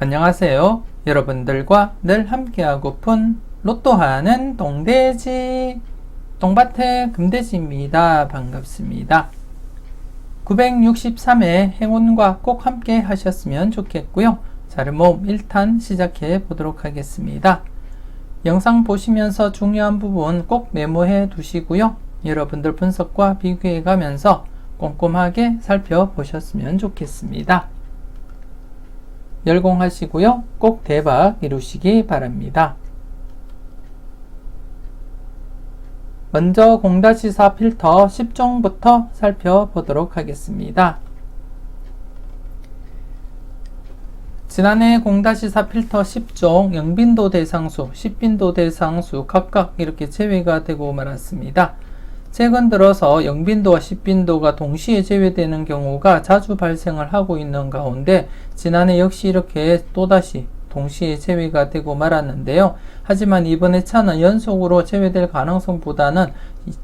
안녕하세요. 여러분들과 늘 함께하고픈 로또하는 똥돼지 똥밭의 금돼지입니다. 반갑습니다. 963회 행운과 꼭 함께 하셨으면 좋겠고요. 자료 모음 1탄 시작해 보도록 하겠습니다. 영상 보시면서 중요한 부분 꼭 메모해 두시고요. 여러분들 분석과 비교해 가면서 꼼꼼하게 살펴보셨으면 좋겠습니다. 열공하시고요. 꼭 대박 이루시기 바랍니다. 먼저 0-4 필터 10종부터 살펴보도록 하겠습니다. 지난해 0-4 필터 10종 영빈도 대상수, 10빈도 대상수 각각 이렇게 제외가 되고 말았습니다. 최근 들어서 0빈도와 10빈도가 동시에 제외되는 경우가 자주 발생을 하고 있는 가운데 지난해 역시 이렇게 또다시 동시에 제외가 되고 말았는데요. 하지만 이번에 차는 연속으로 제외될 가능성보다는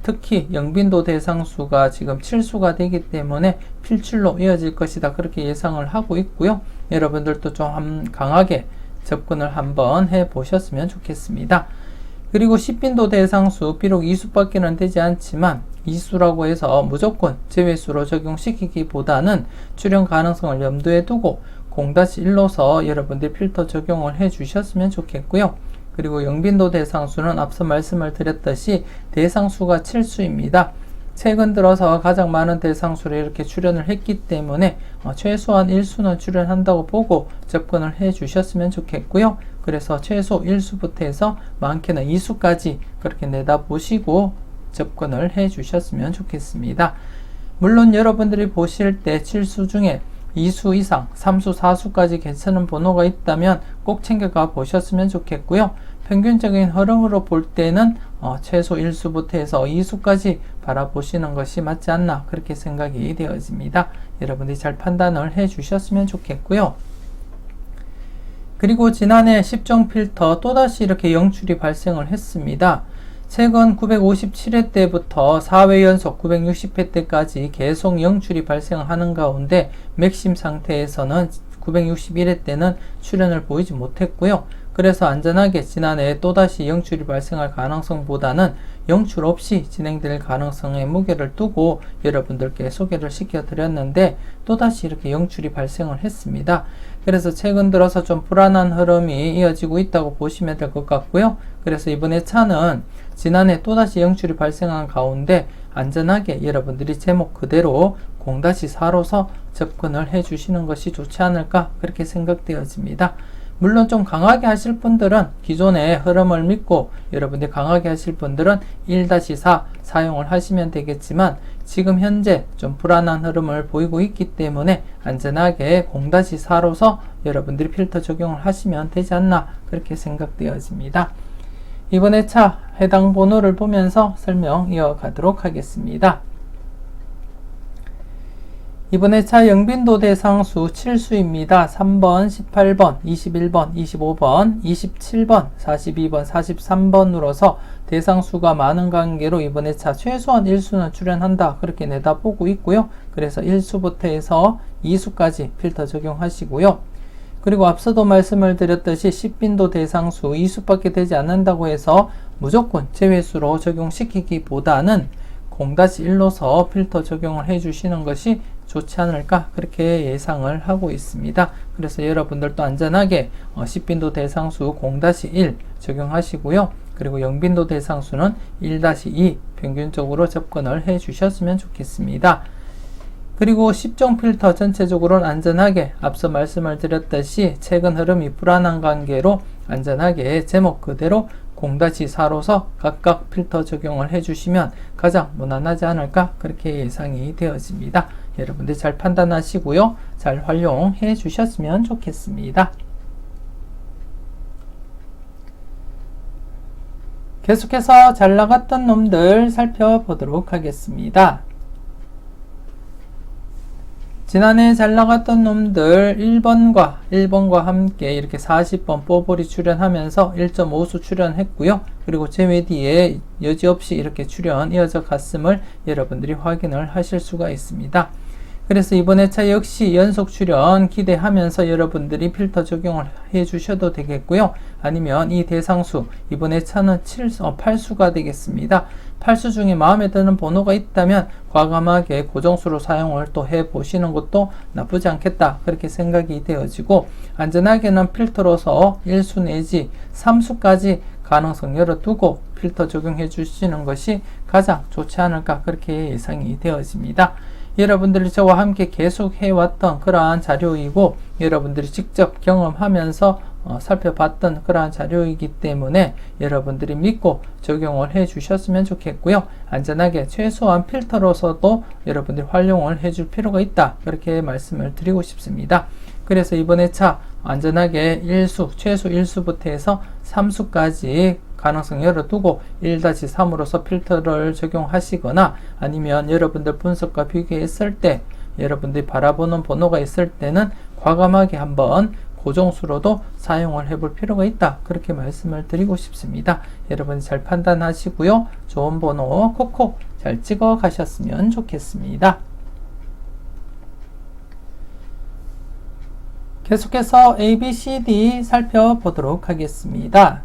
특히 0빈도 대상수가 지금 칠수가 되기 때문에 필출로 이어질 것이다. 그렇게 예상을 하고 있고요. 여러분들도 좀 강하게 접근을 한번 해 보셨으면 좋겠습니다. 그리고 10빈도 대상수 비록 2수밖에는 되지 않지만 2수라고 해서 무조건 제외수로 적용시키기보다는 출현 가능성을 염두에 두고 0-1로서 여러분들 필터 적용을 해 주셨으면 좋겠고요. 그리고 영빈도 대상수는 앞서 말씀을 드렸듯이 대상수가 7수입니다. 최근 들어서 가장 많은 대상수를 이렇게 출현을 했기 때문에 최소한 1수는 출현한다고 보고 접근을 해 주셨으면 좋겠고요. 그래서 최소 1수부터 해서 많게는 2수까지 그렇게 내다보시고 접근을 해 주셨으면 좋겠습니다. 물론 여러분들이 보실 때 7수 중에 2수 이상, 3수, 4수까지 괜찮은 번호가 있다면 꼭 챙겨가 보셨으면 좋겠고요. 평균적인 흐름으로 볼 때는 최소 1수부터 해서 2수까지 바라보시는 것이 맞지 않나 그렇게 생각이 되어집니다. 여러분들이 잘 판단을 해 주셨으면 좋겠고요. 그리고 지난해 10종 필터 또다시 이렇게 영출이 발생을 했습니다. 최근 957회 때부터 4회 연속 960회 때까지 계속 영출이 발생하는 가운데 맥심 상태에서는 961회 때는 출현을 보이지 못했고요. 그래서 안전하게 지난해 또다시 영출이 발생할 가능성보다는 영출 없이 진행될 가능성에 무게를 두고 여러분들께 소개를 시켜드렸는데 또다시 이렇게 영출이 발생을 했습니다. 그래서 최근 들어서 좀 불안한 흐름이 이어지고 있다고 보시면 될 것 같고요. 그래서 이번에 차는 지난해 또다시 영출이 발생한 가운데 안전하게 여러분들이 제목 그대로 0-4로서 접근을 해 주시는 것이 좋지 않을까 그렇게 생각되어집니다. 물론 좀 강하게 하실 분들은 기존의 흐름을 믿고 여러분들이 강하게 하실 분들은 1-4 사용을 하시면 되겠지만 지금 현재 좀 불안한 흐름을 보이고 있기 때문에 안전하게 0-4로서 여러분들이 필터 적용을 하시면 되지 않나 그렇게 생각되어집니다. 이번에 차 해당 번호를 보면서 설명 이어가도록 하겠습니다. 이번에 차 영빈도 대상수 7수입니다. 3번, 18번, 21번, 25번, 27번, 42번, 43번으로서 대상수가 많은 관계로 이번에 차 최소한 1수는 출현한다. 그렇게 내다보고 있고요. 그래서 1수부터 해서 2수까지 필터 적용하시고요. 그리고 앞서도 말씀을 드렸듯이 10빈도 대상수 2수밖에 되지 않는다고 해서 무조건 제외수로 적용시키기보다는 0-1로서 필터 적용을 해 주시는 것이 좋지 않을까 그렇게 예상을 하고 있습니다. 그래서 여러분들도 안전하게 10빈도 대상수 0-1 적용하시고요. 그리고 영빈도 대상수는 1-2 평균적으로 접근을 해 주셨으면 좋겠습니다. 그리고 10종 필터 전체적으로는 안전하게 앞서 말씀을 드렸듯이 최근 흐름이 불안한 관계로 안전하게 제목 그대로 0-4로서 각각 필터 적용을 해주시면 가장 무난하지 않을까 그렇게 예상이 되어집니다. 여러분들 잘 판단하시고요. 잘 활용해 주셨으면 좋겠습니다. 계속해서 잘 나갔던 놈들 살펴보도록 하겠습니다. 지난해 잘 나갔던 놈들 1번과 함께 이렇게 40번 뽀볼이 출연하면서 1.5수 출연했고요. 그리고 제외 뒤에 여지없이 이렇게 출연 이어져 갔음을 여러분들이 확인을 하실 수가 있습니다. 그래서 이번 회차 역시 연속 출연 기대하면서 여러분들이 필터 적용을 해 주셔도 되겠고요. 아니면 이 대상수, 이번 회차는 8수가 되겠습니다. 8수 중에 마음에 드는 번호가 있다면 과감하게 고정수로 사용을 또 해 보시는 것도 나쁘지 않겠다, 그렇게 생각이 되어지고, 안전하게는 필터로서 1수 내지 3수까지 가능성 열어두고 필터 적용해 주시는 것이 가장 좋지 않을까, 그렇게 예상이 되어집니다. 여러분들이 저와 함께 계속 해왔던 그러한 자료이고, 여러분들이 직접 경험하면서 살펴봤던 그러한 자료이기 때문에 여러분들이 믿고 적용을 해 주셨으면 좋겠고요. 안전하게 최소한 필터로서도 여러분들이 활용을 해줄 필요가 있다, 그렇게 말씀을 드리고 싶습니다. 그래서 이번 회차 안전하게 1수, 최소 1수부터 해서 3수까지 가능성 열어두고 1-3으로서 필터를 적용하시거나, 아니면 여러분들 분석과 비교했을 때 여러분들이 바라보는 번호가 있을 때는 과감하게 한번 고정수로도 사용을 해볼 필요가 있다, 그렇게 말씀을 드리고 싶습니다. 여러분 잘 판단하시고요. 좋은 번호 콕콕 잘 찍어 가셨으면 좋겠습니다. 계속해서 A, B, C, D 살펴보도록 하겠습니다.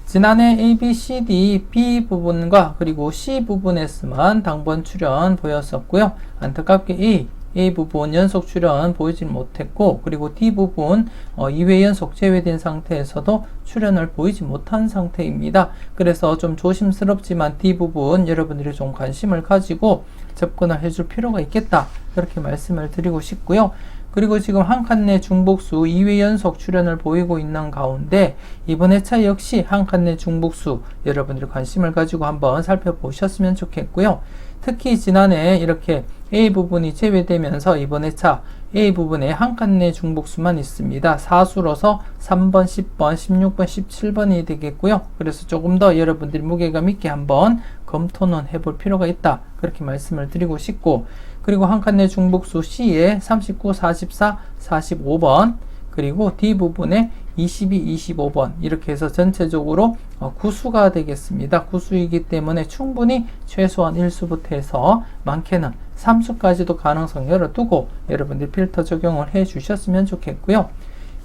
지난해 A, B, C, D, B 부분과 그리고 C 부분에서만 당번 출연 보였었고요. 안타깝게 A 부분 연속 출연 보이지 못했고, 그리고 D 부분 2회 연속 제외된 상태에서도 출연을 보이지 못한 상태입니다. 그래서 좀 조심스럽지만 D 부분 여러분들이 좀 관심을 가지고 접근을 해줄 필요가 있겠다, 그렇게 말씀을 드리고 싶고요. 그리고 지금 한 칸 내 중복수 2회 연속 출연을 보이고 있는 가운데 이번 회차 역시 한 칸 내 중복수 여러분들이 관심을 가지고 한번 살펴보셨으면 좋겠고요. 특히 지난해 이렇게 A 부분이 제외되면서 이번 회차 A 부분에 한 칸 내 중복수만 있습니다. 4수로서 3번, 10번, 16번, 17번이 되겠고요. 그래서 조금 더 여러분들이 무게감 있게 한번 검토는 해볼 필요가 있다, 그렇게 말씀을 드리고 싶고, 그리고 한 칸 내 중복수 C에 39, 44, 45번, 그리고 D 부분에 22, 25번 이렇게 해서 전체적으로 구수가 되겠습니다. 구수이기 때문에 충분히 최소한 1수부터 해서 많게는 3수까지도 가능성 열어두고 여러분들 필터 적용을 해 주셨으면 좋겠고요.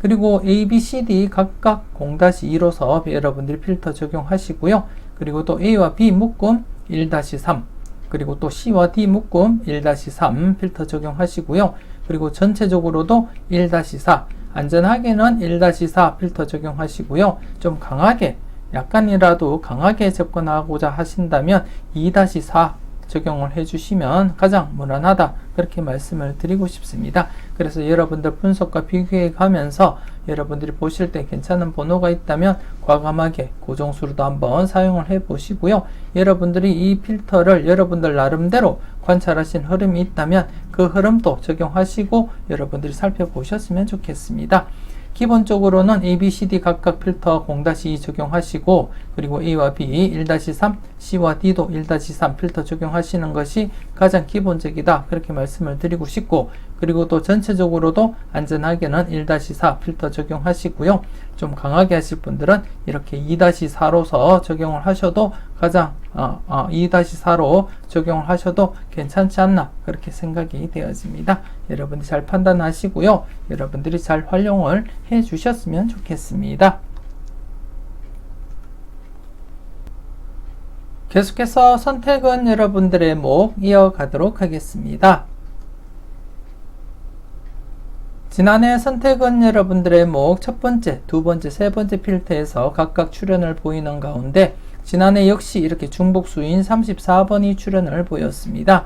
그리고 A, B, C, D 각각 0-2로서 여러분들이 필터 적용하시고요. 그리고 또 A와 B 묶음 1-3, 그리고 또 C와 D 묶음 1-3 필터 적용하시고요. 그리고 전체적으로도 1-4, 안전하게는 1-4 필터 적용하시고요. 좀 강하게, 약간이라도 강하게 접근하고자 하신다면 2-4 적용을 해주시면 가장 무난하다, 그렇게 말씀을 드리고 싶습니다. 그래서 여러분들 분석과 비교해 가면서 여러분들이 보실 때 괜찮은 번호가 있다면 과감하게 고정수로도 한번 사용을 해 보시고요. 여러분들이 이 필터를 여러분들 나름대로 관찰하신 흐름이 있다면 그 흐름도 적용하시고 여러분들이 살펴보셨으면 좋겠습니다. 기본적으로는 A, B, C, D 각각 필터 0-2 적용하시고, 그리고 A와 B 1-3, C와 D도 1-3 필터 적용하시는 것이 가장 기본적이다, 그렇게 말씀을 드리고 싶고, 그리고 또 전체적으로도 안전하게는 1-4 필터 적용하시고요. 좀 강하게 하실 분들은 이렇게 2-4로서 적용을 하셔도 가장 2-4로 적용을 하셔도 괜찮지 않나, 그렇게 생각이 되어집니다. 여러분들이 잘 판단하시고요. 여러분들이 잘 활용을 해 주셨으면 좋겠습니다. 계속해서 선택은 여러분들의 목 이어가도록 하겠습니다. 지난해 선택은 여러분들의 목 첫 번째, 두 번째, 세 번째 필터에서 각각 출연을 보이는 가운데 지난해 역시 이렇게 중복수인 34번이 출연을 보였습니다.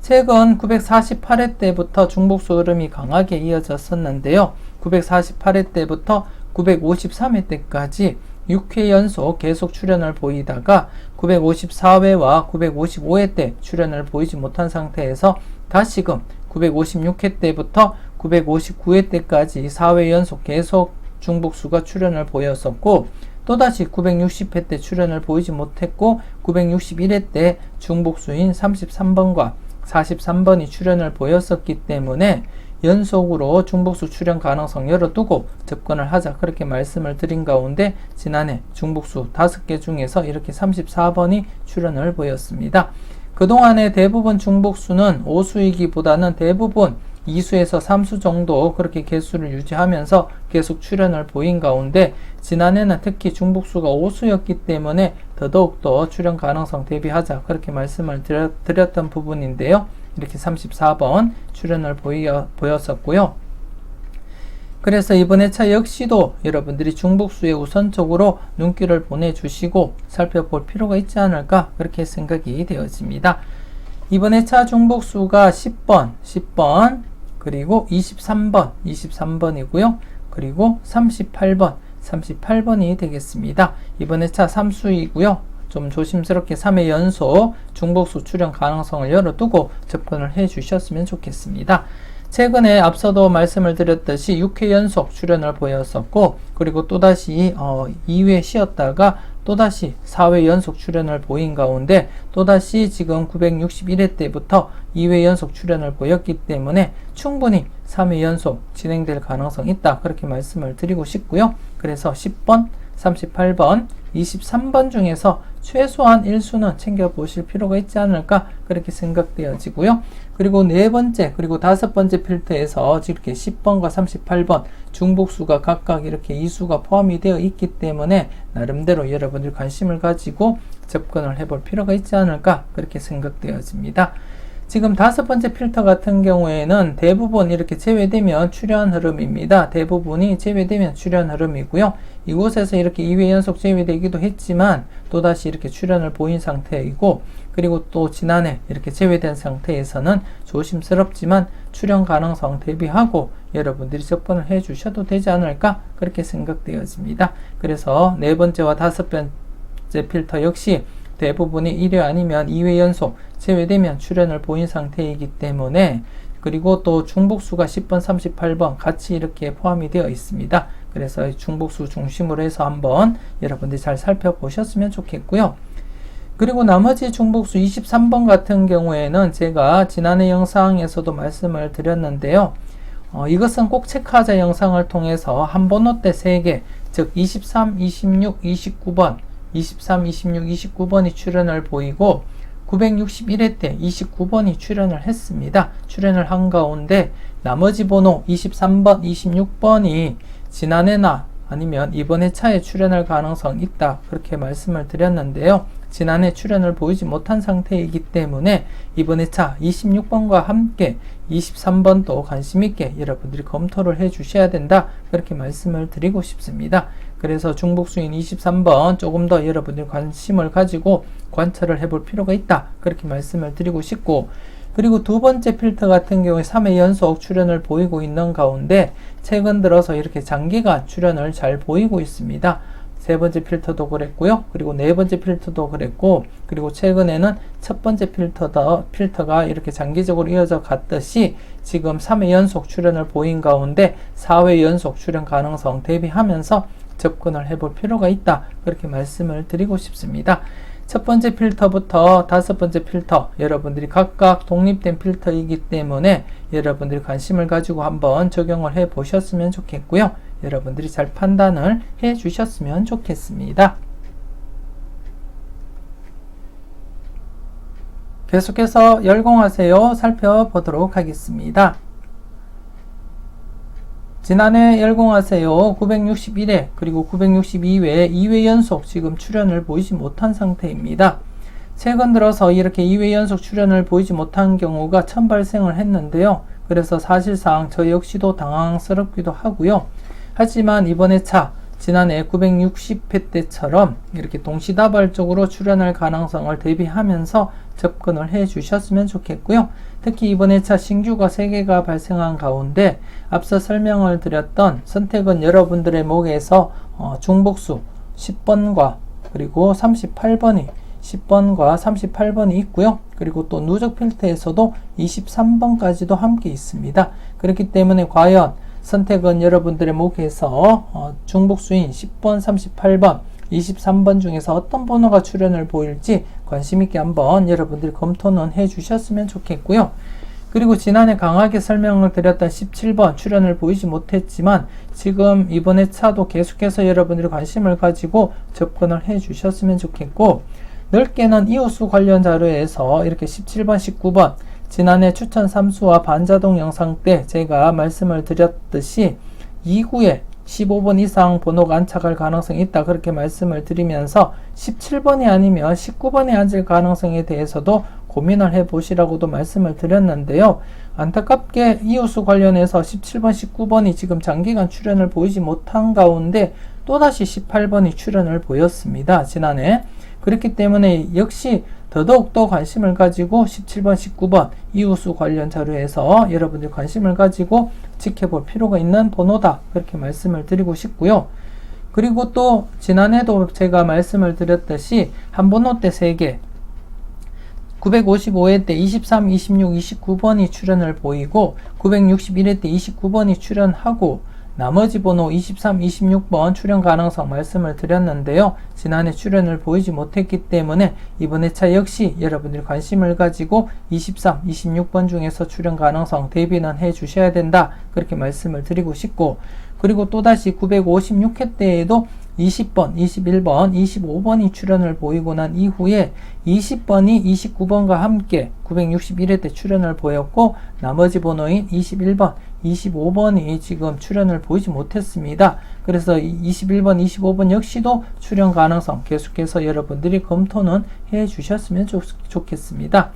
최근 948회 때부터 중복수 흐름이 강하게 이어졌었는데요. 948회 때부터 953회 때까지 6회 연속 계속 출연을 보이다가 954회와 955회 때 출연을 보이지 못한 상태에서 다시금 956회 때부터 959회 때까지 4회 연속 계속 중복수가 출연을 보였었고, 또다시 960회 때 출연을 보이지 못했고 961회 때 중복수인 33번과 43번이 출연을 보였었기 때문에 연속으로 중복수 출연 가능성 열어두고 접근을 하자, 그렇게 말씀을 드린 가운데 지난해 중복수 5개 중에서 이렇게 34번이 출연을 보였습니다. 그동안의 대부분 중복수는 오수이기보다는 대부분 2수에서 3수 정도 그렇게 개수를 유지하면서 계속 출현을 보인 가운데 지난해는 특히 중복수가 5수였기 때문에 더더욱더 출현 가능성 대비하자 그렇게 말씀을 드렸던 부분인데요. 이렇게 34번 출현을 보였었고요. 그래서 이번 회차 역시도 여러분들이 중복수에 우선적으로 눈길을 보내주시고 살펴볼 필요가 있지 않을까 그렇게 생각이 되어집니다. 이번 회차 중복수가 10번, 그리고 23번이고요. 그리고 38번이 되겠습니다. 이번 회차 3수이고요. 좀 조심스럽게 3회 연속 중복수 출현 가능성을 열어두고 접근을 해 주셨으면 좋겠습니다. 최근에 앞서도 말씀을 드렸듯이 6회 연속 출현을 보였었고 그리고 또다시 2회 쉬었다가 또다시 4회 연속 출현을 보인 가운데 또다시 지금 961회 때부터 2회 연속 출현을 보였기 때문에 충분히 3회 연속 진행될 가능성이 있다 그렇게 말씀을 드리고 싶고요. 그래서 10번, 38번, 23번 중에서 최소한 1수는 챙겨보실 필요가 있지 않을까 그렇게 생각되어지고요. 그리고 네 번째 그리고 다섯 번째 필터에서 이렇게 10번과 38번 중복수가 각각 이렇게 2수가 포함이 되어 있기 때문에 나름대로 여러분들 관심을 가지고 접근을 해볼 필요가 있지 않을까 그렇게 생각되어집니다. 지금 다섯 번째 필터 같은 경우에는 대부분 이렇게 제외되면 출현 흐름입니다. 대부분이 제외되면 출현 흐름이고요. 이곳에서 이렇게 2회 연속 제외되기도 했지만 또다시 이렇게 출현을 보인 상태이고 그리고 또 지난해 이렇게 제외된 상태에서는 조심스럽지만 출현 가능성 대비하고 여러분들이 접근을 해 주셔도 되지 않을까 그렇게 생각되어집니다. 그래서 네 번째와 다섯 번째 필터 역시 대부분이 1회 아니면 2회 연속 제외되면 출현을 보인 상태이기 때문에 그리고 또 중복수가 10번, 38번 같이 이렇게 포함이 되어 있습니다. 그래서 중복수 중심으로 해서 한번 여러분들이 잘 살펴보셨으면 좋겠고요. 그리고 나머지 중복수 23번 같은 경우에는 제가 지난해 영상에서도 말씀을 드렸는데요. 이것은 꼭 체크하자 영상을 통해서 한 번호 때 3개, 즉 23, 26, 29번 23, 26, 29번이 출현을 보이고 961회 때 29번이 출현을 했습니다. 출현을 한 가운데 나머지 번호 23번, 26번이 지난해나 아니면 이번 회차에 출현할 가능성 있다 그렇게 말씀을 드렸는데요. 지난해 출현을 보이지 못한 상태이기 때문에 이번 회차 26번과 함께 23번도 관심있게 여러분들이 검토를 해 주셔야 된다 그렇게 말씀을 드리고 싶습니다. 그래서 중복수인 23번 조금 더 여러분들이 관심을 가지고 관찰을 해볼 필요가 있다 그렇게 말씀을 드리고 싶고 그리고 두 번째 필터 같은 경우에 3회 연속 출현을 보이고 있는 가운데 최근 들어서 이렇게 장기간 출현을 잘 보이고 있습니다. 세 번째 필터도 그랬고요. 그리고 네 번째 필터도 그랬고 그리고 최근에는 첫 번째 필터가 이렇게 장기적으로 이어져 갔듯이 지금 3회 연속 출현을 보인 가운데 4회 연속 출현 가능성 대비하면서 접근을 해볼 필요가 있다 그렇게 말씀을 드리고 싶습니다. 첫 번째 필터부터 다섯 번째 필터 여러분들이 각각 독립된 필터이기 때문에 여러분들이 관심을 가지고 한번 적용을 해 보셨으면 좋겠고요. 여러분들이 잘 판단을 해 주셨으면 좋겠습니다. 계속해서 열공하세요 살펴보도록 하겠습니다. 지난해 열공하세요 961회 그리고 962회 2회 연속 지금 출현을 보이지 못한 상태입니다. 최근 들어서 이렇게 2회 연속 출현을 보이지 못한 경우가 처음 발생을 했는데요. 그래서 사실상 저 역시도 당황스럽기도 하고요. 하지만 이번 회차 지난해 960회 때처럼 이렇게 동시다발적으로 출현할 가능성을 대비하면서 접근을 해 주셨으면 좋겠고요. 특히 이번 회차 신규가 3개가 발생한 가운데 앞서 설명을 드렸던 선택은 여러분들의 목에서 중복수 10번과 그리고 38번이 10번과 38번이 있고요. 그리고 또 누적 필터에서도 23번까지도 함께 있습니다. 그렇기 때문에 과연 선택은 여러분들의 목에서 중복수인 10번, 38번, 23번 중에서 어떤 번호가 출현을 보일지 관심있게 한번 여러분들이 검토는 해 주셨으면 좋겠고요. 그리고 지난해 강하게 설명을 드렸던 17번 출현을 보이지 못했지만 지금 이번 회차도 계속해서 여러분들이 관심을 가지고 접근을 해 주셨으면 좋겠고 넓게는 이웃수 관련 자료에서 이렇게 17번, 19번 지난해 추천 3수와 반자동 영상 때 제가 말씀을 드렸듯이 2구에 15번 이상 번호가 안착할 가능성이 있다 그렇게 말씀을 드리면서 17번이 아니면 19번에 앉을 가능성에 대해서도 고민을 해보시라고도 말씀을 드렸는데요. 안타깝게 이웃수 관련해서 17번, 19번이 지금 장기간 출현을 보이지 못한 가운데 또다시 18번이 출현을 보였습니다. 지난해. 그렇기 때문에 역시 더더욱더 관심을 가지고 17번, 19번 이웃수 관련 자료에서 여러분들이 관심을 가지고 지켜볼 필요가 있는 번호다 그렇게 말씀을 드리고 싶고요. 그리고 또 지난해도 제가 말씀을 드렸듯이 한 번호 때 3개 955회 때 23, 26, 29번이 출현을 보이고 961회 때 29번이 출현하고 나머지 번호 23, 26번 출현 가능성 말씀을 드렸는데요. 지난해 출현을 보이지 못했기 때문에 이번 회차 역시 여러분들이 관심을 가지고 23, 26번 중에서 출현 가능성 대비는 해 주셔야 된다. 그렇게 말씀을 드리고 싶고 그리고 또다시 956회 때에도 20번, 21번, 25번이 출현을 보이고 난 이후에 20번이 29번과 함께 961회 때 출현을 보였고 나머지 번호인 21번, 25번이 지금 출현을 보이지 못했습니다. 그래서 21번, 25번 역시도 출현 가능성 계속해서 여러분들이 검토는 해 주셨으면 좋겠습니다.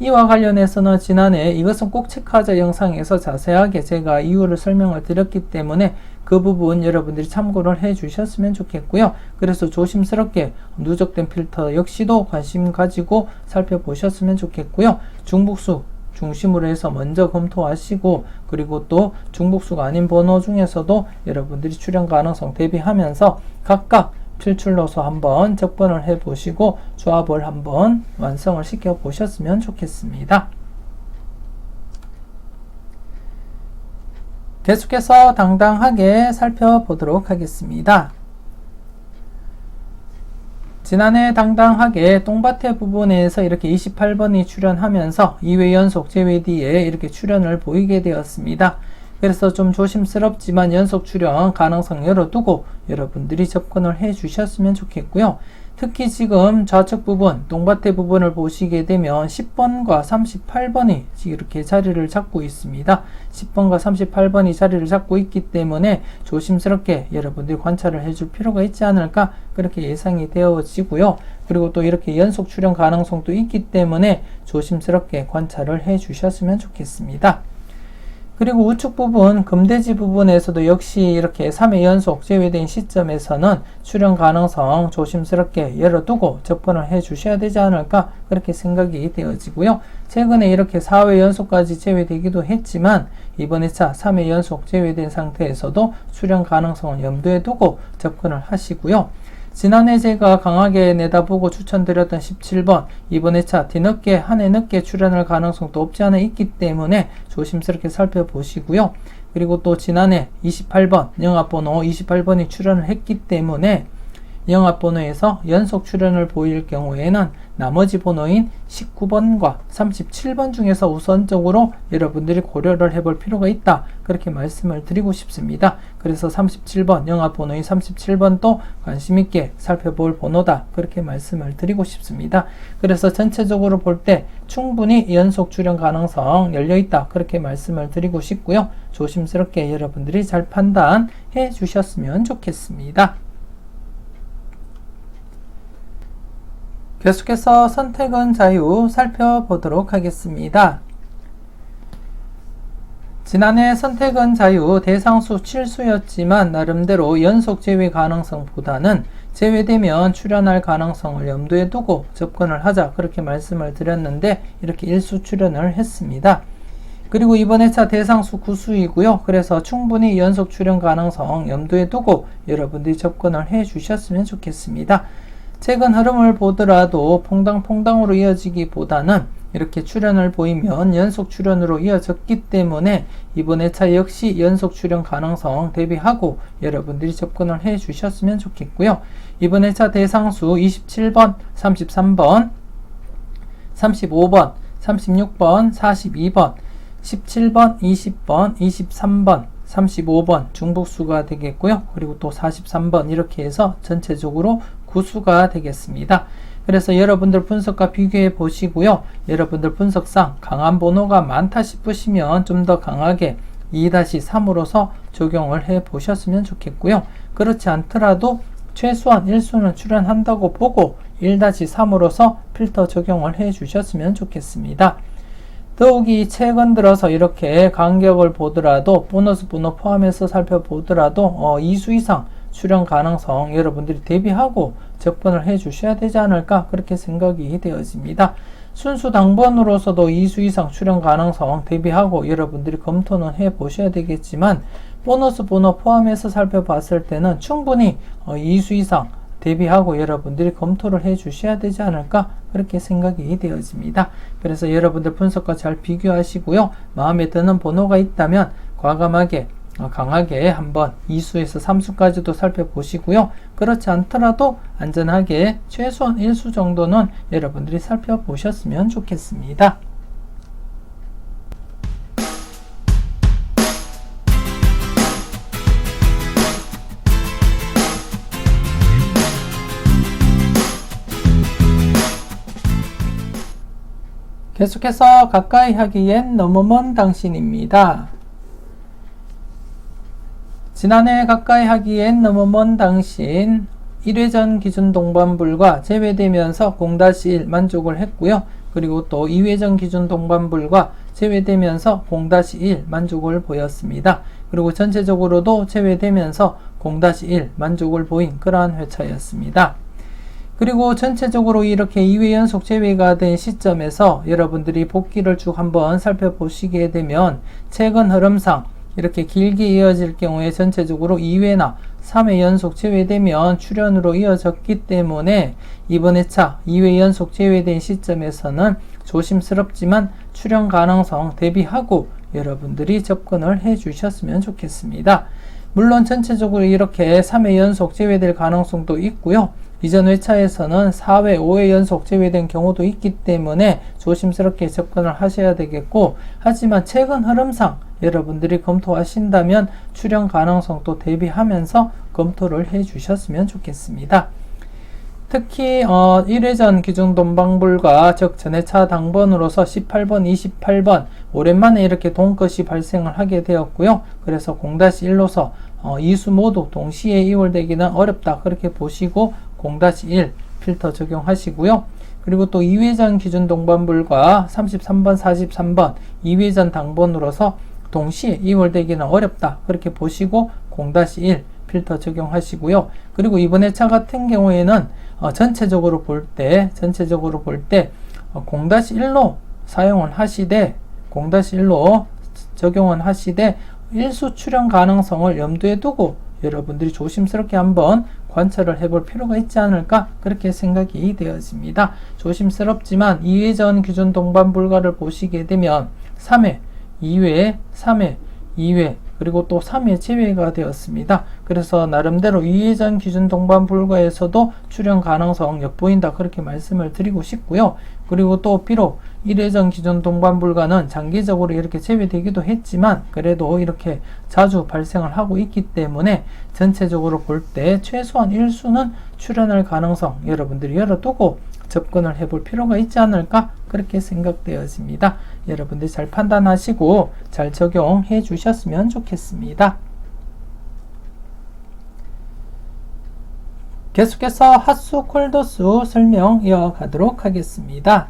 이와 관련해서는 지난해 이것은 꼭 체크하자 영상에서 자세하게 제가 이유를 설명을 드렸기 때문에 그 부분 여러분들이 참고를 해 주셨으면 좋겠고요. 그래서 조심스럽게 누적된 필터 역시도 관심 가지고 살펴보셨으면 좋겠고요. 중복수 중심으로 해서 먼저 검토하시고 그리고 또 중복수가 아닌 번호 중에서도 여러분들이 출현 가능성 대비하면서 각각 필출로서 한번 접근을 해 보시고 조합을 한번 완성을 시켜 보셨으면 좋겠습니다. 계속해서 당당하게 살펴보도록 하겠습니다. 지난해 당당하게 똥밭의 부분에서 이렇게 28번이 출현하면서 2회 연속 제외 뒤에 이렇게 출현을 보이게 되었습니다. 그래서 좀 조심스럽지만 연속 출현 가능성 열어두고 여러분들이 접근을 해 주셨으면 좋겠고요. 특히 지금 좌측 부분, 똥밭의 부분을 보시게 되면 10번과 38번이 이렇게 자리를 잡고 있습니다. 10번과 38번이 자리를 잡고 있기 때문에 조심스럽게 여러분들이 관찰을 해줄 필요가 있지 않을까 그렇게 예상이 되어지고요. 그리고 또 이렇게 연속 출현 가능성도 있기 때문에 조심스럽게 관찰을 해 주셨으면 좋겠습니다. 그리고 우측 부분, 금돼지 부분에서도 역시 이렇게 3회 연속 제외된 시점에서는 출현 가능성 조심스럽게 열어두고 접근을 해 주셔야 되지 않을까 그렇게 생각이 되어지고요. 최근에 이렇게 4회 연속까지 제외되기도 했지만 이번 회차 3회 연속 제외된 상태에서도 출현 가능성을 염두에 두고 접근을 하시고요. 지난해 제가 강하게 내다보고 추천드렸던 17번 이번 회차 뒤늦게 한 해 늦게 출현할 가능성도 없지 않아 있기 때문에 조심스럽게 살펴보시고요. 그리고 또 지난해 28번 영합번호 28번이 출현을 했기 때문에 영합번호에서 연속 출현을 보일 경우에는 나머지 번호인 19번과 37번 중에서 우선적으로 여러분들이 고려를 해볼 필요가 있다. 그렇게 말씀을 드리고 싶습니다. 그래서 37번, 영합번호인 37번도 관심있게 살펴볼 번호다. 그렇게 말씀을 드리고 싶습니다. 그래서 전체적으로 볼 때 충분히 연속 출현 가능성 열려있다. 그렇게 말씀을 드리고 싶고요. 조심스럽게 여러분들이 잘 판단해 주셨으면 좋겠습니다. 계속해서 선택은 자유 살펴보도록 하겠습니다. 지난해 선택은 자유 대상수 7수였지만 나름대로 연속 제외 가능성보다는 제외되면 출현할 가능성을 염두에 두고 접근을 하자 그렇게 말씀을 드렸는데 이렇게 1수 출현을 했습니다. 그리고 이번 회차 대상수 9수이고요. 그래서 충분히 연속 출현 가능성 염두에 두고 여러분들이 접근을 해 주셨으면 좋겠습니다. 최근 흐름을 보더라도 퐁당퐁당으로 이어지기보다는 이렇게 출현을 보이면 연속 출현으로 이어졌기 때문에 이번 회차 역시 연속 출현 가능성 대비하고 여러분들이 접근을 해 주셨으면 좋겠고요. 이번 회차 대상수 27번, 33번, 35번, 36번, 42번, 17번, 20번, 23번, 35번 중복수가 되겠고요. 그리고 또 43번 이렇게 해서 전체적으로 구수가 되겠습니다. 그래서 여러분들 분석과 비교해 보시고요. 여러분들 분석상 강한 번호가 많다 싶으시면 좀 더 강하게 2-3으로서 적용을 해 보셨으면 좋겠고요. 그렇지 않더라도 최소한 1수는 출현한다고 보고 1-3으로서 필터 적용을 해 주셨으면 좋겠습니다. 더욱이 최근 들어서 이렇게 간격을 보더라도 보너스 번호 포함해서 살펴보더라도 2수 이상 출현 가능성 여러분들이 대비하고 접근을 해 주셔야 되지 않을까 그렇게 생각이 되어집니다. 순수 당번으로서도 2수 이상 출현 가능성 대비하고 여러분들이 검토는 해 보셔야 되겠지만 보너스 번호 포함해서 살펴봤을 때는 충분히 2수 이상 대비하고 여러분들이 검토를 해 주셔야 되지 않을까 그렇게 생각이 되어집니다. 그래서 여러분들 분석과 잘 비교하시고요. 마음에 드는 번호가 있다면 과감하게 강하게 한번 2수에서 3수까지도 살펴보시고요. 그렇지 않더라도 안전하게 최소한 1수 정도는 여러분들이 살펴보셨으면 좋겠습니다. 계속해서 가까이 하기엔 너무 먼 당신입니다. 지난해 가까이 하기엔 너무 먼 당신 1회전 기준 동반불과 제외되면서 0-1 만족을 했고요. 그리고 또 2회전 기준 동반불과 제외되면서 0-1 만족을 보였습니다. 그리고 전체적으로도 제외되면서 0-1 만족을 보인 그러한 회차였습니다. 그리고 전체적으로 이렇게 2회 연속 제외가 된 시점에서 여러분들이 복귀를 쭉 한번 살펴보시게 되면 최근 흐름상 이렇게 길게 이어질 경우에 전체적으로 2회나 3회 연속 제외되면 출현으로 이어졌기 때문에 이번 회차 2회 연속 제외된 시점에서는 조심스럽지만 출현 가능성 대비하고 여러분들이 접근을 해 주셨으면 좋겠습니다. 물론 전체적으로 이렇게 3회 연속 제외될 가능성도 있고요. 이전 회차에서는 4회, 5회 연속 제외된 경우도 있기 때문에 조심스럽게 접근을 하셔야 되겠고, 하지만 최근 흐름상 여러분들이 검토하신다면 출현 가능성도 대비하면서 검토를 해 주셨으면 좋겠습니다. 특히 1회전 기준 동방불과 즉 전회차 당번으로서 18번, 28번 오랜만에 이렇게 동컷이 발생을 하게 되었고요. 그래서 0-1로서 2수 모두 동시에 이월되기는 어렵다 그렇게 보시고 0-1 필터 적용하시고요. 그리고 또 2회전 기준 동반불과 33번, 43번 2회전 당번으로서 동시에 이월되기는 어렵다 그렇게 보시고 0-1 필터 적용하시고요. 그리고 이번 회차 같은 경우에는 전체적으로 볼 때 0-1로 사용을 하시되 0-1로 적용은 하시되 1수 출현 가능성을 염두에 두고 여러분들이 조심스럽게 한번 관찰을 해볼 필요가 있지 않을까 그렇게 생각이 되어집니다. 조심스럽지만 2회전 기준 동반불가를 보시게 되면 3회, 2회, 3회, 2회 그리고 또 3회 제외가 되었습니다. 그래서 나름대로 2회전 기준 동반불가에서도 출현 가능성 엿보인다 그렇게 말씀을 드리고 싶고요. 그리고 또 비록 1회전 기준 동반불가는 장기적으로 이렇게 제외되기도 했지만 그래도 이렇게 자주 발생을 하고 있기 때문에 전체적으로 볼 때 최소한 1수는 출현할 가능성 여러분들이 열어두고 접근을 해볼 필요가 있지 않을까 그렇게 생각되어집니다. 여러분들 잘 판단하시고 잘 적용해 주셨으면 좋겠습니다. 계속해서 핫수 콜도수 설명 이어가도록 하겠습니다.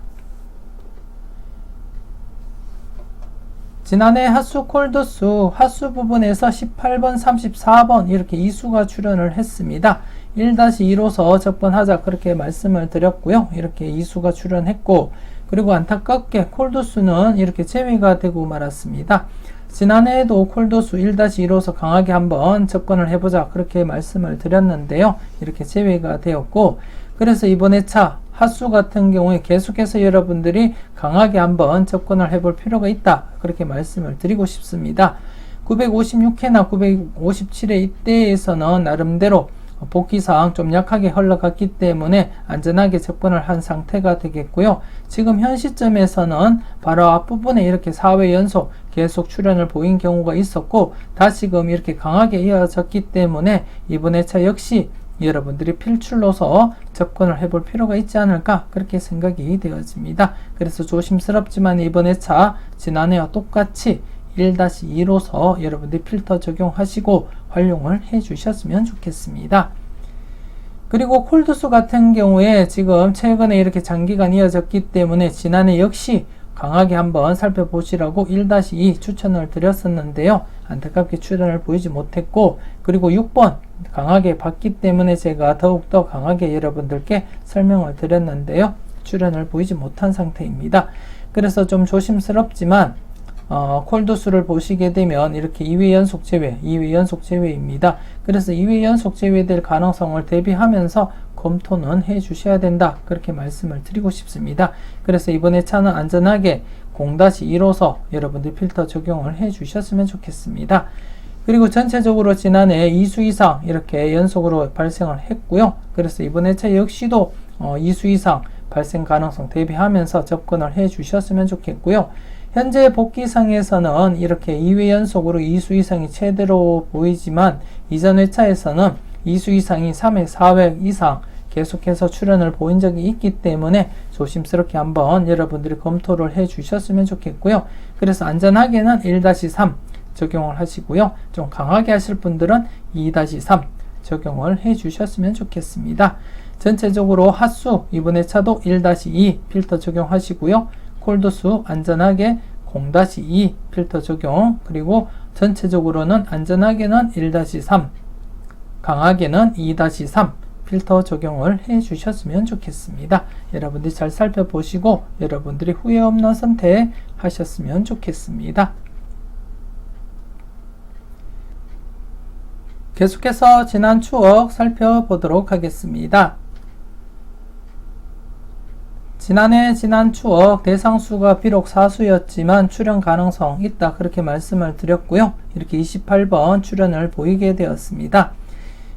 지난해 핫수 콜도수 핫수 부분에서 18번, 34번 이렇게 2수가 출현을 했습니다. 1-2로서 접근하자 그렇게 말씀을 드렸고요. 이렇게 2수가 출현했고 그리고 안타깝게 콜도수는 이렇게 제외가 되고 말았습니다. 지난해에도 콜도수 1-2로서 강하게 한번 접근을 해보자 그렇게 말씀을 드렸는데요. 이렇게 제외가 되었고 그래서 이번 회차 핫수 같은 경우에 계속해서 여러분들이 강하게 한번 접근을 해볼 필요가 있다 그렇게 말씀을 드리고 싶습니다. 956회나 957회 이때에서는 나름대로 복귀상 좀 약하게 흘러갔기 때문에 안전하게 접근을 한 상태가 되겠고요. 지금 현 시점에서는 바로 앞부분에 이렇게 4회 연속 계속 출현을 보인 경우가 있었고 다시금 이렇게 강하게 이어졌기 때문에 이번 회차 역시 여러분들이 필출로서 접근을 해볼 필요가 있지 않을까 그렇게 생각이 되어집니다. 그래서 조심스럽지만 이번 회차 지난해와 똑같이 1-2로서 여러분들이 필터 적용하시고 활용을 해 주셨으면 좋겠습니다. 그리고 콜드수 같은 경우에 지금 최근에 이렇게 장기간 이어졌기 때문에 지난해 역시 강하게 한번 살펴보시라고 1-2 추천을 드렸었는데요. 안타깝게 출현을 보이지 못했고, 그리고 6번 강하게 봤기 때문에 제가 더욱더 강하게 여러분들께 설명을 드렸는데요. 출현을 보이지 못한 상태입니다. 그래서 좀 조심스럽지만 콜드수를 보시게 되면 이렇게 2회 연속 제외, 2회 연속 제외입니다. 그래서 2회 연속 제외될 가능성을 대비하면서 검토는 해 주셔야 된다. 그렇게 말씀을 드리고 싶습니다. 그래서 이번에 차는 안전하게 0-2로서 여러분들 필터 적용을 해 주셨으면 좋겠습니다. 그리고 전체적으로 지난해 2수 이상 이렇게 연속으로 발생을 했고요. 그래서 이번에 차 역시도 2수 이상 발생 가능성 대비하면서 접근을 해 주셨으면 좋겠고요. 현재 복귀상에서는 이렇게 2회 연속으로 2수 이상이 최대로 보이지만 이전 회차에서는 2수 이상이 3회, 4회 이상 계속해서 출현을 보인 적이 있기 때문에 조심스럽게 한번 여러분들이 검토를 해 주셨으면 좋겠고요. 그래서 안전하게는 1-3 적용을 하시고요. 좀 강하게 하실 분들은 2-3 적용을 해 주셨으면 좋겠습니다. 전체적으로 핫수 이번 회차도 1-2 필터 적용하시고요. 콜드수 안전하게 0-2 필터 적용, 그리고 전체적으로는 안전하게는 1-3 강하게는 2-3 필터 적용을 해 주셨으면 좋겠습니다. 여러분들이 잘 살펴보시고 여러분들이 후회 없는 선택 하셨으면 좋겠습니다. 계속해서 지난 추억 살펴보도록 하겠습니다. 지난해 지난 추억 대상수가 비록 4수였지만 출현 가능성 있다 그렇게 말씀을 드렸고요. 이렇게 28번 출현을 보이게 되었습니다.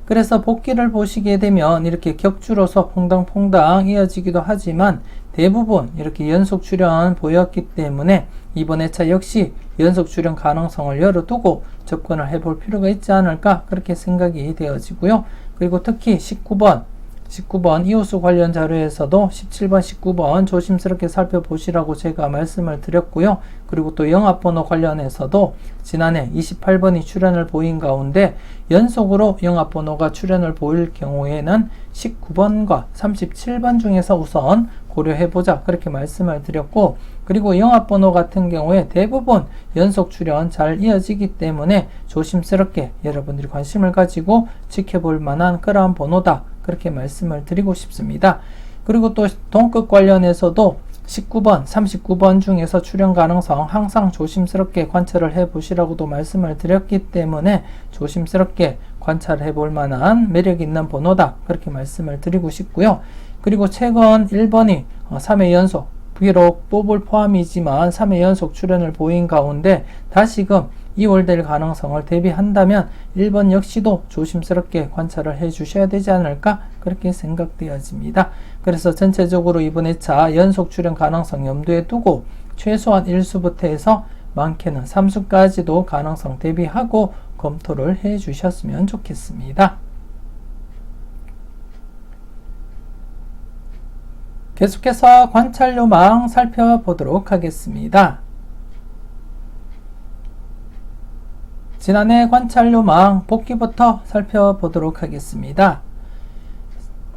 그래서 복귀를 보시게 되면 이렇게 격주로서 퐁당퐁당 이어지기도 하지만 대부분 이렇게 연속 출현 보였기 때문에 이번 회차 역시 연속 출현 가능성을 열어두고 접근을 해볼 필요가 있지 않을까 그렇게 생각이 되어지고요. 그리고 특히 19번 이호수 관련 자료에서도 17번, 19번 조심스럽게 살펴보시라고 제가 말씀을 드렸고요. 그리고 또 영합번호 관련해서도 지난해 28번이 출현을 보인 가운데 연속으로 영합번호가 출현을 보일 경우에는 19번과 37번 중에서 우선 고려해보자 그렇게 말씀을 드렸고, 그리고 영합번호 같은 경우에 대부분 연속 출현 잘 이어지기 때문에 조심스럽게 여러분들이 관심을 가지고 지켜볼 만한 그러한 번호다 그렇게 말씀을 드리고 싶습니다. 그리고 또 동급 관련해서도 19번, 39번 중에서 출현 가능성 항상 조심스럽게 관찰을 해 보시라고도 말씀을 드렸기 때문에 조심스럽게 관찰해 볼 만한 매력 있는 번호다 그렇게 말씀을 드리고 싶고요. 그리고 최근 1번이 3회 연속, 비록 뽑을 포함이지만 3회 연속 출현을 보인 가운데 다시금 2월 될 가능성을 대비한다면 1번 역시도 조심스럽게 관찰을 해 주셔야 되지 않을까 그렇게 생각되어집니다. 그래서 전체적으로 이번 회차 연속 출현 가능성 염두에 두고 최소한 1수부터 해서 많게는 3수까지도 가능성 대비하고 검토를 해 주셨으면 좋겠습니다. 계속해서 관찰요망 살펴보도록 하겠습니다. 지난해 관찰요망 복귀부터 살펴보도록 하겠습니다.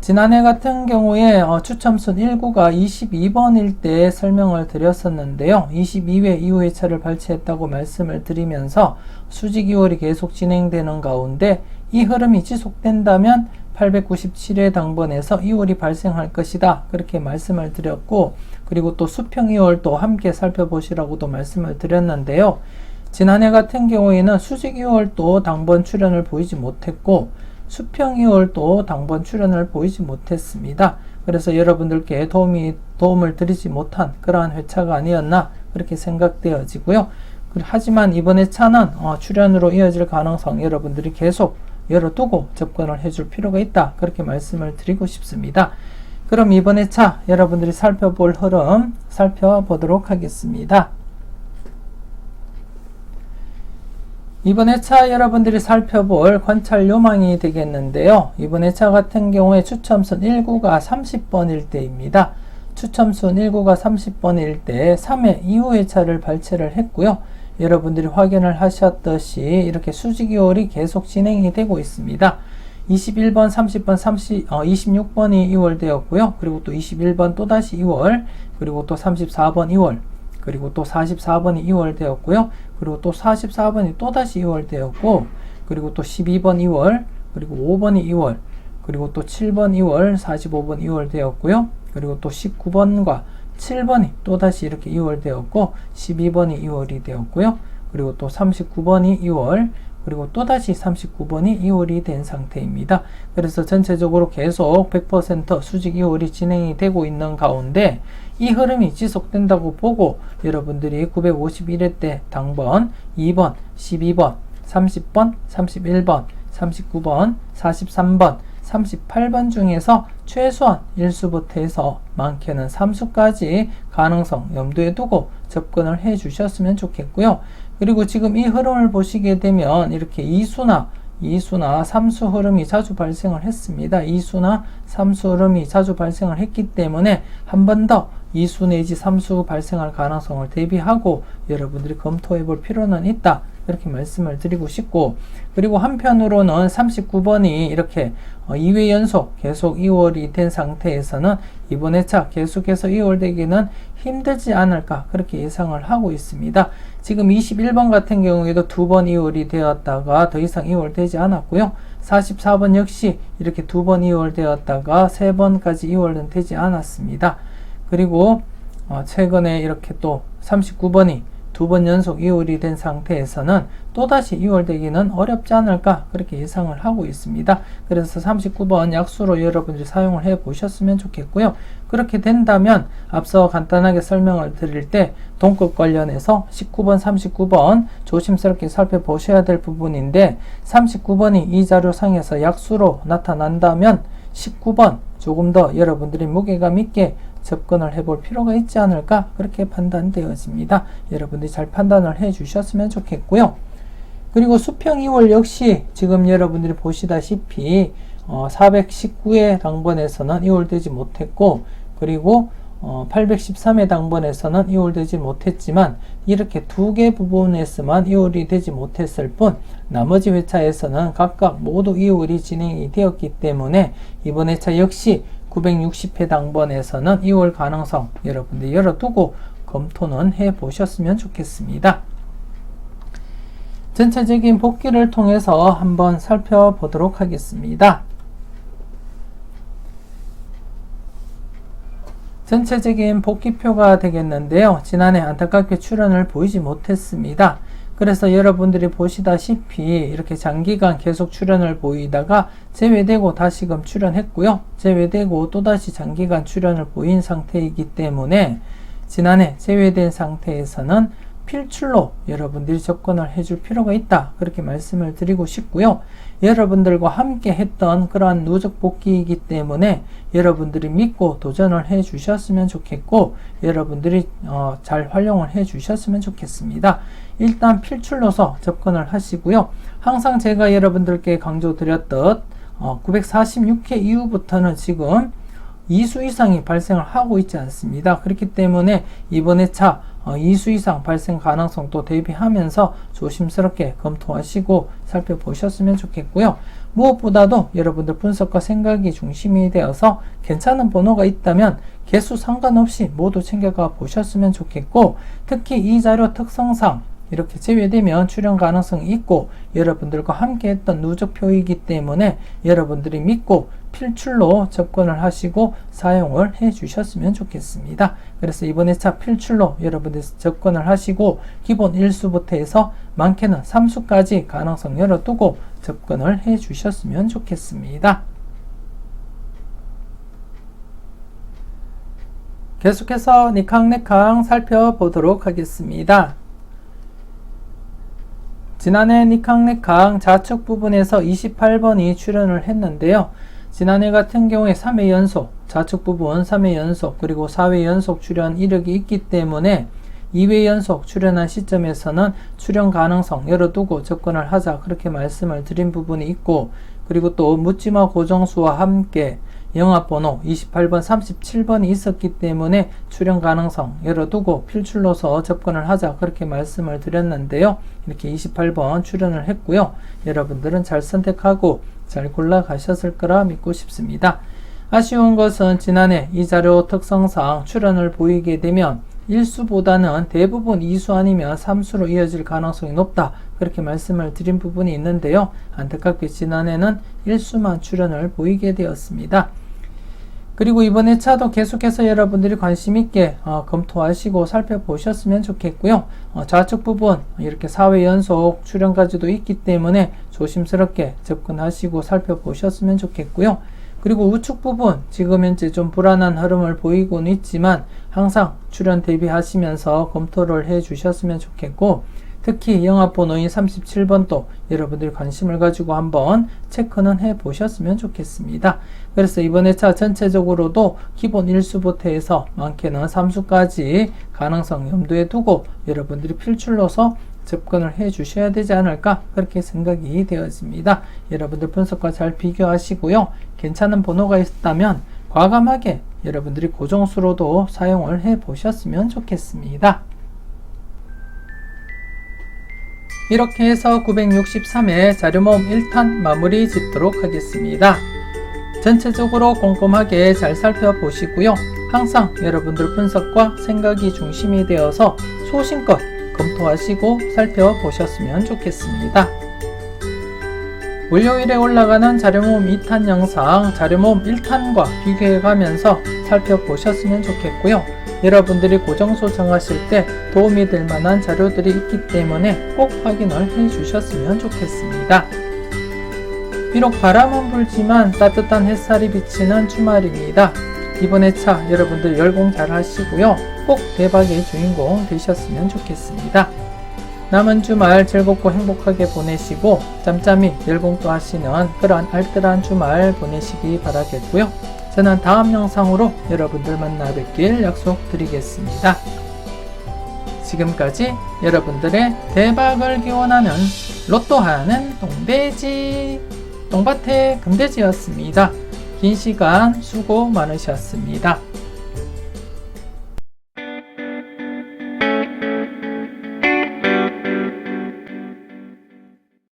지난해 같은 경우에 추첨순 1구가 22번일 때 설명을 드렸었는데요. 22회 이후 회차를 발췌했다고 말씀을 드리면서 수직 2월이 계속 진행되는 가운데 이 흐름이 지속된다면 897회 당번에서 2월이 발생할 것이다 그렇게 말씀을 드렸고, 그리고 또 수평 2월도 함께 살펴보시라고도 말씀을 드렸는데요. 지난해 같은 경우에는 수직 2월도 당번 출현을 보이지 못했고 수평 2월도 당번 출현을 보이지 못했습니다. 그래서 여러분들께 도움을 드리지 못한 그러한 회차가 아니었나 그렇게 생각되어지고요. 하지만 이번 회차는 출현으로 이어질 가능성 여러분들이 계속 열어두고 접근을 해줄 필요가 있다 그렇게 말씀을 드리고 싶습니다. 그럼 이번 회차 여러분들이 살펴볼 흐름 살펴보도록 하겠습니다. 이번 회차 여러분들이 살펴볼 관찰 요망이 되겠는데요. 이번 회차 같은 경우에 추첨순 1구가 30번일 때입니다. 추첨순 1구가 30번일 때 3회 이후 회차를 발췌를 했고요. 여러분들이 확인을 하셨듯이 이렇게 수직이월이 계속 진행이 되고 있습니다. 21번, 30번, 26번이 2월 되었고요. 그리고 또 21번 또다시 2월, 그리고 또 34번 2월, 그리고 또 44번이 2월 되었고요. 그리고 또 44번이 또다시 2월 되었고, 그리고 또 12번 2월, 그리고 5번이 2월, 그리고 또 7번 2월, 45번 2월 되었고요. 그리고 또 19번과 7번이 또다시 이렇게 2월 되었고, 12번이 2월이 되었고요. 그리고 또 39번이 2월, 그리고 또다시 39번이 2월이 된 상태입니다. 그래서 전체적으로 계속 100% 수직 2월이 진행이 되고 있는 가운데 이 흐름이 지속된다고 보고 여러분들이 951회 때 당번 2번, 12번, 30번, 31번, 39번, 43번, 38번 중에서 최소한 1수부터 해서 많게는 3수까지 가능성 염두에 두고 접근을 해 주셨으면 좋겠고요. 그리고 지금 이 흐름을 보시게 되면 이렇게 2수나 3수 흐름이 자주 발생을 했습니다. 2수나 3수 흐름이 자주 발생을 했기 때문에 한 번 더 2수 내지 3수 발생할 가능성을 대비하고 여러분들이 검토해 볼 필요는 있다. 이렇게 말씀을 드리고 싶고, 그리고 한편으로는 39번이 이렇게 2회 연속 계속 2월이 된 상태에서는 이번 회차 계속해서 2월 되기는 힘들지 않을까 그렇게 예상을 하고 있습니다. 지금 21번 같은 경우에도 2번 2월이 되었다가 더 이상 2월 되지 않았고요. 44번 역시 이렇게 2번 2월 되었다가 3번까지 2월은 되지 않았습니다. 그리고 최근에 이렇게 또 39번이 2번 연속 2월이 된 상태에서는 또다시 2월 되기는 어렵지 않을까 그렇게 예상을 하고 있습니다. 그래서 39번 약수로 여러분들이 사용을 해 보셨으면 좋겠고요. 그렇게 된다면 앞서 간단하게 설명을 드릴 때 동급 관련해서 19번, 39번 조심스럽게 살펴보셔야 될 부분인데 39번이 이 자료상에서 약수로 나타난다면 19번 조금 더 여러분들이 무게감 있게 접근을 해볼 필요가 있지 않을까 그렇게 판단되어집니다. 여러분들이 잘 판단을 해 주셨으면 좋겠고요. 그리고 수평 2월 역시 지금 여러분들이 보시다시피 419회 당번에서는 2월 되지 못했고, 그리고 813회 당번에서는 2월 되지 못했지만 이렇게 두 개 부분에서만 2월이 되지 못했을 뿐 나머지 회차에서는 각각 모두 2월이 진행이 되었기 때문에 이번 회차 역시 960회 당번에서는 2월 가능성 여러분들 열어두고 검토는 해 보셨으면 좋겠습니다. 전체적인 복기를 통해서 한번 살펴보도록 하겠습니다. 전체적인 복기표가 되겠는데요. 지난해 안타깝게 출현을 보이지 못했습니다. 그래서 여러분들이 보시다시피 이렇게 장기간 계속 출현을 보이다가 제외되고 다시금 출현했고요. 제외되고 또다시 장기간 출현을 보인 상태이기 때문에 지난해 제외된 상태에서는 필출로 여러분들이 접근을 해줄 필요가 있다. 그렇게 말씀을 드리고 싶고요. 여러분들과 함께 했던 그러한 누적 복귀이기 때문에 여러분들이 믿고 도전을 해 주셨으면 좋겠고 여러분들이 잘 활용을 해 주셨으면 좋겠습니다. 일단 필출로서 접근을 하시고요. 항상 제가 여러분들께 강조드렸듯 946회 이후부터는 지금 2수 이상이 발생을 하고 있지 않습니다. 그렇기 때문에 이번 회차 2수 이상 발생 가능성도 대비하면서 조심스럽게 검토하시고 살펴보셨으면 좋겠고요. 무엇보다도 여러분들 분석과 생각이 중심이 되어서 괜찮은 번호가 있다면 개수 상관없이 모두 챙겨가 보셨으면 좋겠고, 특히 이 자료 특성상 이렇게 제외되면 출현 가능성이 있고 여러분들과 함께 했던 누적표이기 때문에 여러분들이 믿고 필출로 접근을 하시고 사용을 해 주셨으면 좋겠습니다. 그래서 이번 회차 필출로 여러분들이 접근을 하시고 기본 1수부터 해서 많게는 3수까지 가능성 열어두고 접근을 해 주셨으면 좋겠습니다. 계속해서 니캉네캉 살펴보도록 하겠습니다. 지난해 니캉네캉 좌측 부분에서 28번이 출현을 했는데요. 지난해 같은 경우에 3회 연속, 좌측 부분 3회 연속, 그리고 4회 연속 출현 이력이 있기 때문에 2회 연속 출연한 시점에서는 출연 가능성 열어두고 접근을 하자 그렇게 말씀을 드린 부분이 있고, 그리고 또 묻지마 고정수와 함께 영합번호 28번, 37번이 있었기 때문에 출연 가능성 열어두고 필출로서 접근을 하자 그렇게 말씀을 드렸는데요. 이렇게 28번 출연을 했고요. 여러분들은 잘 선택하고 잘 골라가셨을 거라 믿고 싶습니다. 아쉬운 것은 지난해 이 자료 특성상 출연을 보이게 되면 1수보다는 대부분 2수 아니면 3수로 이어질 가능성이 높다 그렇게 말씀을 드린 부분이 있는데요. 안타깝게 지난해는 1수만 출연을 보이게 되었습니다. 그리고 이번 회차도 계속해서 여러분들이 관심 있게 검토하시고 살펴보셨으면 좋겠고요. 좌측 부분 이렇게 4회 연속 출연까지도 있기 때문에 조심스럽게 접근하시고 살펴보셨으면 좋겠고요. 그리고 우측 부분 지금 현재 좀 불안한 흐름을 보이고는 있지만 항상 출연 대비하시면서 검토를 해 주셨으면 좋겠고, 특히 영합번호인 37번도 여러분들이 관심을 가지고 한번 체크는 해 보셨으면 좋겠습니다. 그래서 이번 회차 전체적으로도 기본 1수부터 해서 많게는 3수까지 가능성 염두에 두고 여러분들이 필출로서 접근을 해 주셔야 되지 않을까 그렇게 생각이 되어집니다. 여러분들 분석과 잘 비교하시고요. 괜찮은 번호가 있다면 과감하게 여러분들이 고정수로도 사용을 해 보셨으면 좋겠습니다. 이렇게 해서 963회 자료모음 1탄 마무리 짓도록 하겠습니다. 전체적으로 꼼꼼하게 잘 살펴보시고요. 항상 여러분들 분석과 생각이 중심이 되어서 소신껏 검토하시고 살펴보셨으면 좋겠습니다. 월요일에 올라가는 자료모음 2탄 영상 자료모음 1탄과 비교해가면서 살펴보셨으면 좋겠고요. 여러분들이 고정수 정하실 때 도움이 될 만한 자료들이 있기 때문에 꼭 확인을 해 주셨으면 좋겠습니다. 비록 바람은 불지만 따뜻한 햇살이 비치는 주말입니다. 이번 회차 여러분들 열공 잘 하시고요. 꼭 대박의 주인공 되셨으면 좋겠습니다. 남은 주말 즐겁고 행복하게 보내시고 짬짬이 열공도 하시는 그런 알뜰한 주말 보내시기 바라겠고요. 저는 다음 영상으로 여러분들 만나 뵙길 약속드리겠습니다. 지금까지 여러분들의 대박을 기원하는 로또하는 똥돼지 똥밭의 금돼지였습니다. 긴 시간 수고 많으셨습니다.